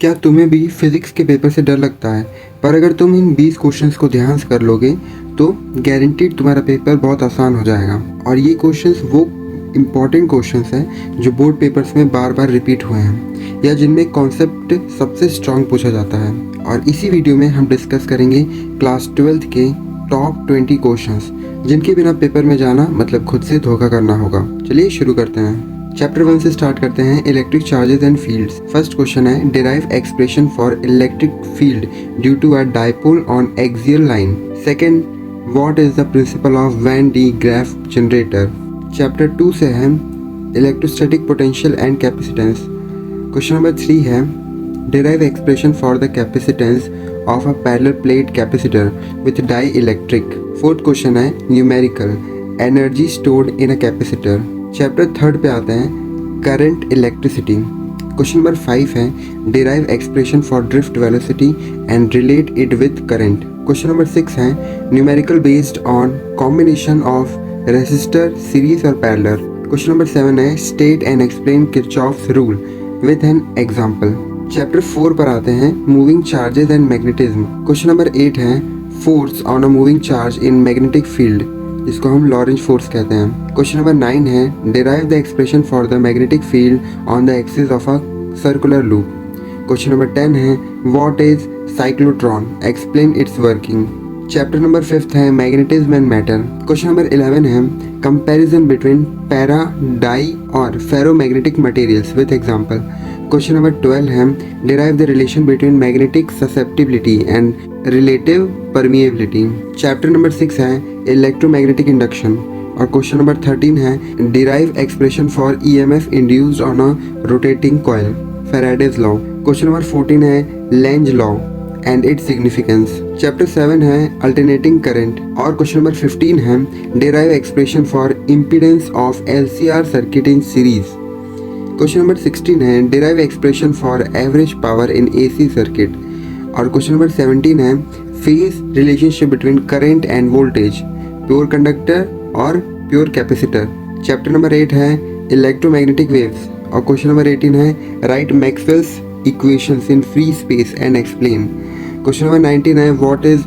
क्या तुम्हें भी फिज़िक्स के पेपर से डर लगता है? पर अगर तुम इन 20 क्वेश्चंस को ध्यान से कर लोगे तो गारंटीड तुम्हारा पेपर बहुत आसान हो जाएगा। और ये क्वेश्चंस वो इम्पॉर्टेंट क्वेश्चंस हैं जो बोर्ड पेपर्स में बार बार रिपीट हुए हैं या जिनमें कॉन्सेप्ट सबसे स्ट्रांग पूछा जाता है। और इसी वीडियो में हम डिस्कस करेंगे क्लास 12th के टॉप 20 क्वेश्चंस जिनके बिना पेपर में जाना मतलब खुद से धोखा करना होगा। चलिए शुरू करते हैं। चैप्टर 1 से स्टार्ट करते हैं, electric charges and fields. First question है, derive expression for electric field due to a dipole on axial line. Second, what is the principle of van de Graaff generator. Chapter 2 से है, electrostatic potential and capacitance. Question number 3 है, derive expression for the capacitance of a parallel plate capacitor with dielectric. Fourth question है, numerical energy stored in a capacitor. Chapter 3 पे आते हैं, current electricity. Question number 5 है, derive expression for drift velocity and relate it with current. Question number 6 है, numerical based on combination of resistor series और parallel. Question number 7 है, state and explain Kirchhoff's rule with an example. Chapter 4 पर आते हैं, moving charges and magnetism. Question number 8 है, force on a moving charge in magnetic field, जिसको हम Lorentz force कहते हैं। क्वेश्चन नंबर 9 है, derive the expression for the magnetic field on the axis of a circular loop. Question number 10 है, what is cyclotron, explain it's working. Chapter number 5 है, magnetism and matter. Question number 11 है, comparison between para, die और ferromagnetic materials with example. Question number 12 है, derive the relation between magnetic susceptibility and relative permeability. Chapter number 6 है, electromagnetic induction. और question number 13 है, derive expression for EMF induced on a rotating coil, Faraday's law. Question number 14 है, Lenz law and its significance. Chapter 7 है, alternating current. और question number 15 है, derive expression for impedance of LCR circuit in series. Question number 16 है, derive expression for average power in AC circuit. और question number 17 है, phase relationship between current end voltage, pure conductor और pure capacitor. Chapter number 8 है, electromagnetic waves. और question number 18 है, right Maxwell's equations in free space and explain. Question number 19 है, what is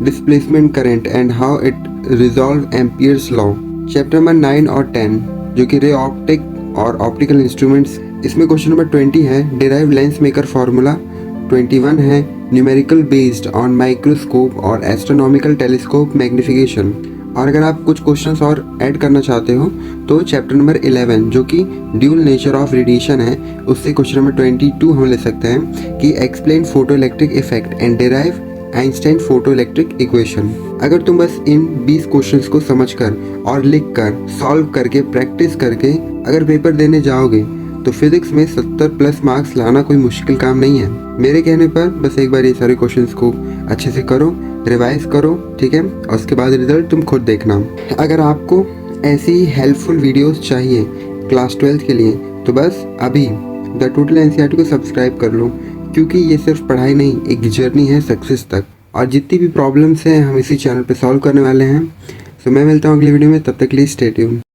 displacement current and how it resolve Ampere's law. Chapter number 9 और 10 जो कि रे optic और optical instruments, इसमें क्वेश्चन नंबर 20 है, डिराइव लेंस मेकर फार्मूला। 21 है, numerical based on microscope और एस्ट्रोनॉमिकल टेलीस्कोप मैग्निफिकेशन। और अगर आप कुछ क्वेश्चंस और ऐड करना चाहते हो तो चैप्टर नंबर 11 जो कि ड्यूल नेचर ऑफ रेडिएशन है, उससे क्वेश्चन नंबर 22 हम ले सकते हैं कि explain photo electric effect and derive Einstein photo electric equation. अगर तुम बस इन 20 क्वेश्चंस को समझकर और लिखकर सॉल्व करके प्रैक्टिस करके अगर पेपर देने जाओगे तो फिजिक्स में 70+ मार्क्स लाना कोई मुश्किल काम नहीं है। मेरे कहने पर बस एक बार ये सारे क्वेश्चंस को अच्छे से करो, रिवाइज करो, ठीक है, और उसके बाद रिजल्ट तुम खुद देखना। अगर आपको ऐसी ही हेल्पफुल वीडियोस चाहिए क्लास 12th के लिए तो बस अभी द टोटल एनसीईआरटी को सब्सक्राइब कर लो, क्योंकि ये सिर्फ पढ़ाई नहीं, एक जर्नी है सक्सेस तक। और जितनी भी प्रॉब्लम्स हैं हम इसी चैनल पे सॉल्व करने वाले हैं। सो मैं मिलता हूँ अगली वीडियो में, तब तक के लिए स्टे ट्यून्ड।